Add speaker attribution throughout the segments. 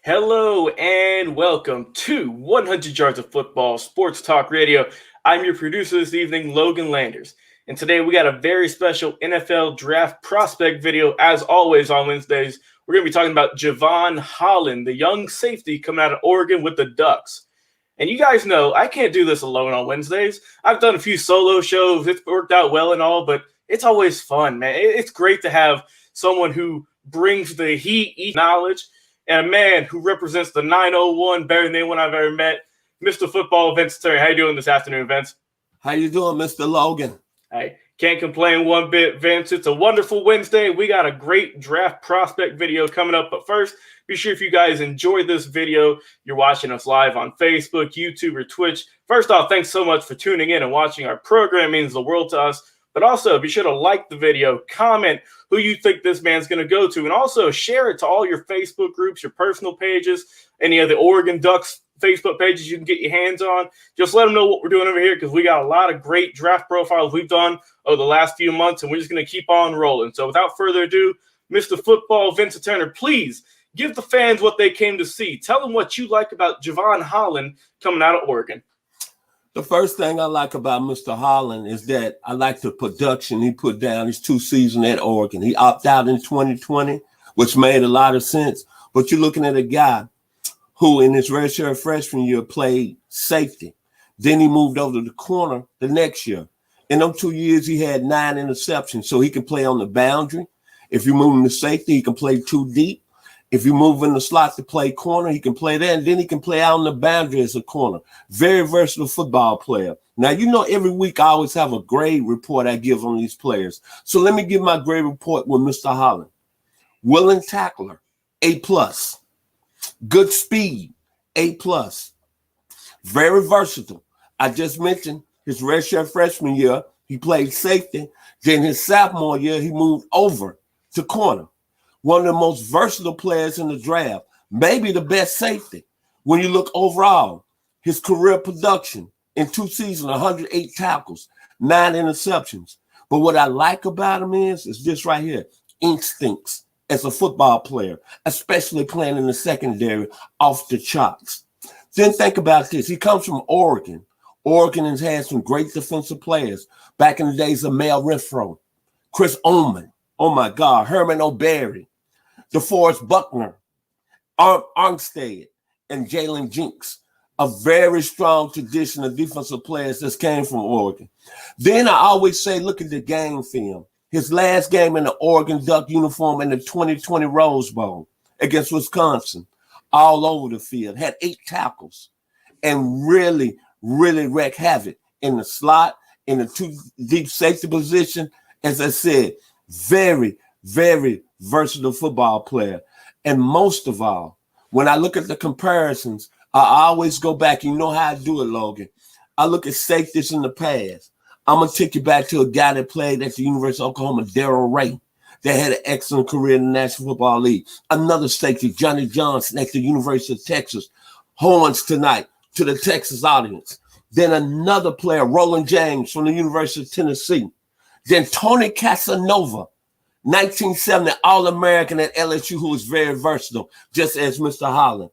Speaker 1: Hello and welcome to 100 Yards of Football Sports Talk Radio. I'm your producer this evening, Logan Landers. And today we got a very special NFL draft prospect video. As always on Wednesdays, we're going to be talking about Jevon Holland, the young safety coming out of Oregon with the Ducks. And you guys know I can't do this alone on Wednesdays. I've done a few solo shows. It's worked out well and all, but it's always fun, man. It's great to have someone who brings the heat, knowledge, and a man who represents the 901 better than anyone I've ever met, Mr. Football, Vincent Turner. How you doing this afternoon, Vince?
Speaker 2: How you doing, Mr. Logan?
Speaker 1: Hey, can't complain one bit, Vince. It's a wonderful Wednesday. We got a great draft prospect video coming up. But first, be sure if you guys enjoyed this video, you're watching us live on Facebook, YouTube, or Twitch. First off, thanks so much for tuning in and watching our program. It means the world to us. But also, be sure to like the video, comment who you think this man's going to go to, and also share it to all your Facebook groups, your personal pages, any of the Oregon Ducks Facebook pages you can get your hands on. Just let them know what we're doing over here because we got a lot of great draft profiles we've done over the last few months, and we're just going to keep on rolling. So without further ado, Mr. Football, Vincent Turner, please give the fans what they came to see. Tell them what you like about Jevon Holland coming out of Oregon.
Speaker 2: The first thing I like about Mr. Holland is that I like the production he put down his 2 seasons at Oregon. He opted out in 2020, which made a lot of sense. But you're looking at a guy who in his redshirt freshman year played safety. Then he moved over to the corner the next year. In those 2 years, he had 9 interceptions, so he can play on the boundary. If you move him to safety, he can play 2 deep. If you move in the slot to play corner, he can play there, and then he can play out on the boundary as a corner. Very versatile football player. Now, you know, every week I always have a grade report I give on these players. So let me give my grade report with Mr. Holland. Willing tackler, A+. Good speed, A+. Very versatile. I just mentioned his redshirt freshman year, he played safety. Then his sophomore year, he moved over to corner. One of the most versatile players in the draft, maybe the best safety. When you look overall, his career production in 2 seasons, 108 tackles, 9 interceptions. But what I like about him is this right here, instincts as a football player, especially playing in the secondary, off the charts. Then think about this. He comes from Oregon. Oregon has had some great defensive players back in the days of Mel Renfro, Chris Ullman, oh my God, Herman O'Berry, DeForest Buckner, Armstead, and Jalen Jinks. A very strong tradition of defensive players that came from Oregon. Then I always say, look at the game film. His last game in the Oregon Duck uniform in the 2020 Rose Bowl against Wisconsin, all over the field, had 8 tackles and really wreaked havoc in the slot, in the 2 deep safety position. As I said, very, very versatile football player. And most of all, when I look at the comparisons, I always go back. You know how I do it, Logan. I look at safeties in the past. I'm going to take you back to a guy that played at the University of Oklahoma, Darrell Ray, that had an excellent career in the National Football League. Another safety, Johnny Johnson, at the University of Texas. Horns tonight to the Texas audience. Then another player, Roland James from the University of Tennessee. Then Tony Casanova, 1970 All-American at LSU, who was very versatile, just as Mr. Holland.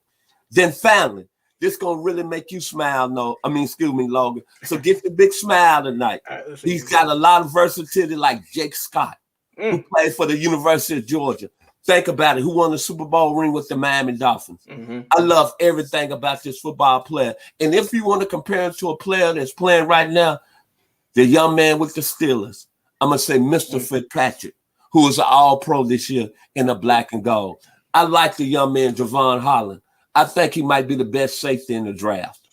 Speaker 2: Then finally, this going to really make you smile, Logan. So get the big smile tonight. He's got a lot of versatility like Jake Scott, who played for the University of Georgia. Think about it, who won the Super Bowl ring with the Miami Dolphins. I love everything about this football player. And if you want to compare him to a player that's playing right now, the young man with the Steelers, I'm going to say Mr. Fitzpatrick, who is an all-pro this year in the black and gold. I like the young man, Jevon Holland. I think he might be the best safety in the draft.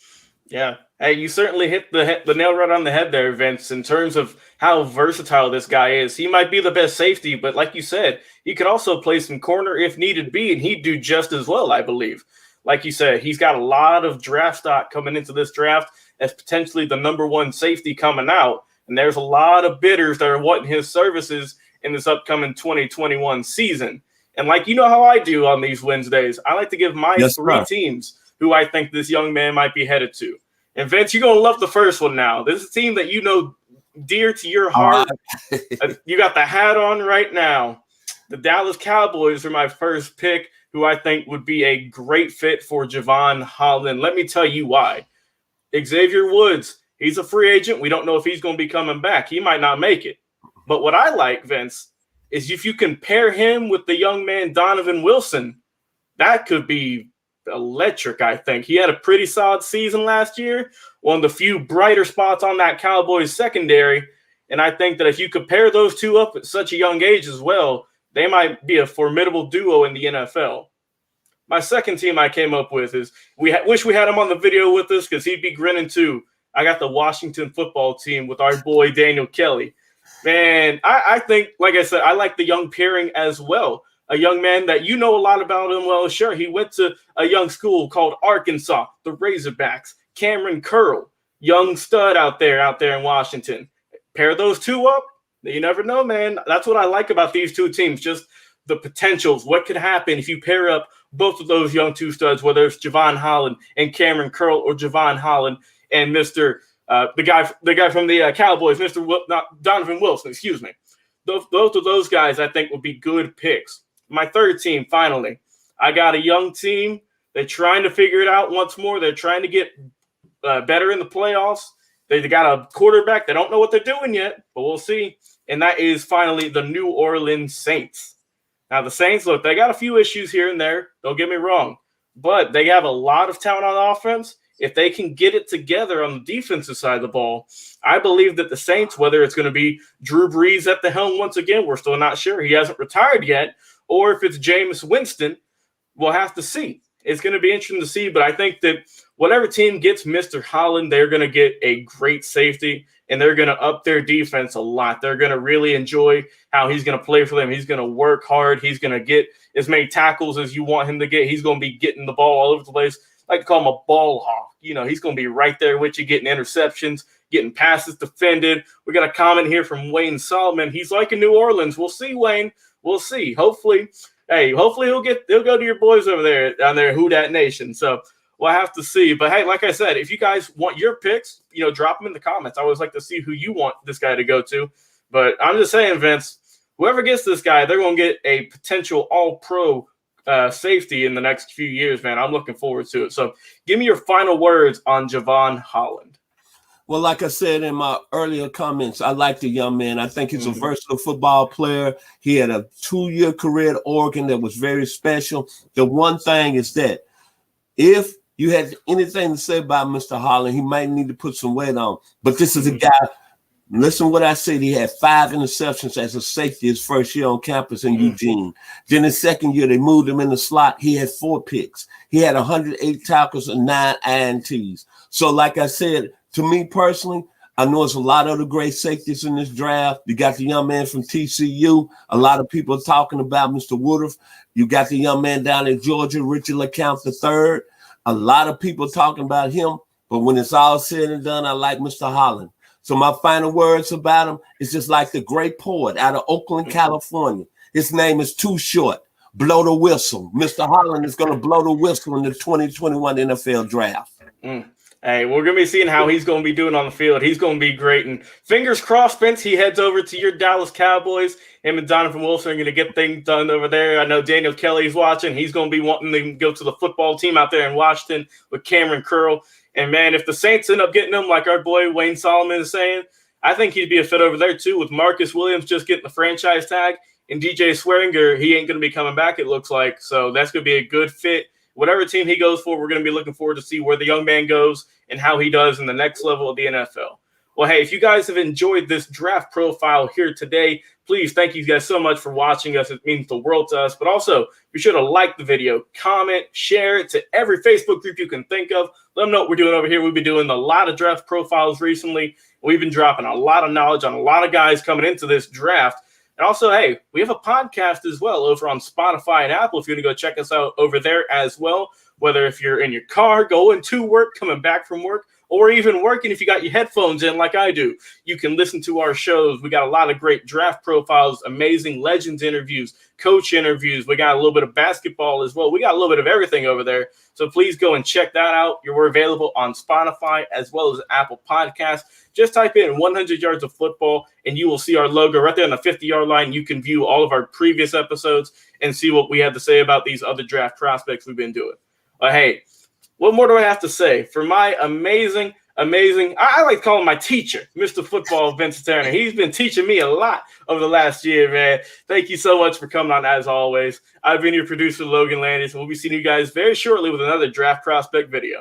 Speaker 1: Yeah. Hey, you certainly hit the nail right on the head there, Vince, in terms of how versatile this guy is. He might be the best safety, but like you said, he could also play some corner if needed be, and he'd do just as well, I believe. Like you said, he's got a lot of draft stock coming into this draft as potentially the number 1 safety coming out, and there's a lot of bidders that are wanting his services in this upcoming 2021 season. And like you know how I do on these Wednesdays, I like to give my 3 teams who I think this young man might be headed to. And Vince, you're going to love the first one now. This is a team that you know dear to your heart. You got the hat on right now. The Dallas Cowboys are my first pick. who I think would be a great fit for Jevon Holland. Let me tell you why. Xavier Woods, he's a free agent. We don't know if he's going to be coming back. He might not make it. But what I like, Vince, is if you compare him with the young man Donovan Wilson, that could be electric, I think. He had a pretty solid season last year, one of the few brighter spots on that Cowboys secondary. And I think that if you compare those two up at such a young age as well, they might be a formidable duo in the NFL. My second team I came up with is wish we had him on the video with us because he'd be grinning too. I got the Washington football team with our boy Daniel Kelly. Man, I think, like I said, I like the young pairing as well. A young man that you know a lot about him. Well, sure, he went to a young school called Arkansas, the Razorbacks. Cameron Curl, young stud out there in Washington. Pair those two up, you never know, man. That's what I like about these two teams, just the potentials. What could happen if you pair up both of those young two studs, whether it's Jevon Holland and Cameron Curl or Jevon Holland and the guy from the Cowboys, Donovan Wilson, excuse me. Both of those guys I think would be good picks. My third team, finally, I got a young team. They're trying to figure it out once more. They're trying to get better in the playoffs. They got a quarterback. They don't know what they're doing yet, but we'll see. And that is finally the New Orleans Saints. Now, the Saints, look, they got a few issues here and there. Don't get me wrong. But they have a lot of talent on offense. If they can get it together on the defensive side of the ball, I believe that the Saints, whether it's going to be Drew Brees at the helm once again, we're still not sure. He hasn't retired yet. Or if it's Jameis Winston, we'll have to see. It's going to be interesting to see. But I think that whatever team gets Mr. Holland, they're going to get a great safety, and they're going to up their defense a lot. They're going to really enjoy how he's going to play for them. He's going to work hard. He's going to get as many tackles as you want him to get. He's going to be getting the ball all over the place. I like to call him a ball hawk. You know, he's going to be right there with you, getting interceptions, getting passes defended. We got a comment here from Wayne Solomon. He's like in New Orleans. We'll see, Wayne. We'll see. Hopefully he'll go to your boys over there down there, Who Dat Nation. So we'll have to see. But hey, like I said, if you guys want your picks, drop them in the comments. I always like to see who you want this guy to go to. But I'm just saying, Vince, whoever gets this guy, they're going to get a potential all-pro safety in the next few years, man. I'm looking forward to it. So give me your final words on Jevon Holland.
Speaker 2: Well, like I said in my earlier comments, I like the young man. I think he's a versatile football player. He had a 2-year career at Oregon that was very special. The one thing is that if you had anything to say about Mr. Holland, he might need to put some weight on. But this is a guy, listen to what I said. He had 5 interceptions as a safety his first year on campus in Eugene. Then his second year, they moved him in the slot. He had 4 picks. He had 108 tackles and 9 INTs. So like I said, to me personally, I know it's a lot of the great safeties in this draft. You got the young man from TCU. A lot of people are talking about Mr. Woodruff. You got the young man down in Georgia, Richard LeCounte III. A lot of people talking about him. But when it's all said and done, I like Mr. Holland. So my final words about him is just like the great poet out of Oakland, California. His name is Too Short. Blow the whistle. Mr. Holland is going to blow the whistle in the 2021 NFL draft.
Speaker 1: Hey, we're going to be seeing how he's going to be doing on the field. He's going to be great. And fingers crossed, Vince, he heads over to your Dallas Cowboys. Him and Donovan Wilson are going to get things done over there. I know Daniel Kelly's watching. He's going to be wanting to go to the football team out there in Washington with Cameron Curl. And, man, if the Saints end up getting him, like our boy Wayne Solomon is saying, I think he'd be a fit over there too, with Marcus Williams just getting the franchise tag. And DJ Swearinger, he ain't going to be coming back, it looks like. So that's going to be a good fit. Whatever team he goes for, we're going to be looking forward to see where the young man goes and how he does in the next level of the NFL. Well, hey, if you guys have enjoyed this draft profile here today, please thank you guys so much for watching us. It means the world to us. But also, be sure to like the video, comment, share it to every Facebook group you can think of. Let them know what we're doing over here. We've been doing a lot of draft profiles recently. We've been dropping a lot of knowledge on a lot of guys coming into this draft. And also, hey, we have a podcast as well over on Spotify and Apple. If you're going to go check us out over there as well, whether if you're in your car, going to work, coming back from work, or even working, if you got your headphones in like I do, you can listen to our shows. We got a lot of great draft profiles, amazing legends interviews, coach interviews. We got a little bit of basketball as well. We got a little bit of everything over there. So please go and check that out. We're available on Spotify as well as Apple Podcasts. Just type in 100 yards of football and you will see our logo right there on the 50-yard line. You can view all of our previous episodes and see what we had to say about these other draft prospects we've been doing. Hey, what more do I have to say? For my amazing, I like to call him my teacher, Mr. Football, Vincent Turner. He's been teaching me a lot over the last year, man. Thank you so much for coming on, as always. I've been your producer, Logan Landers, and we'll be seeing you guys very shortly with another draft prospect video.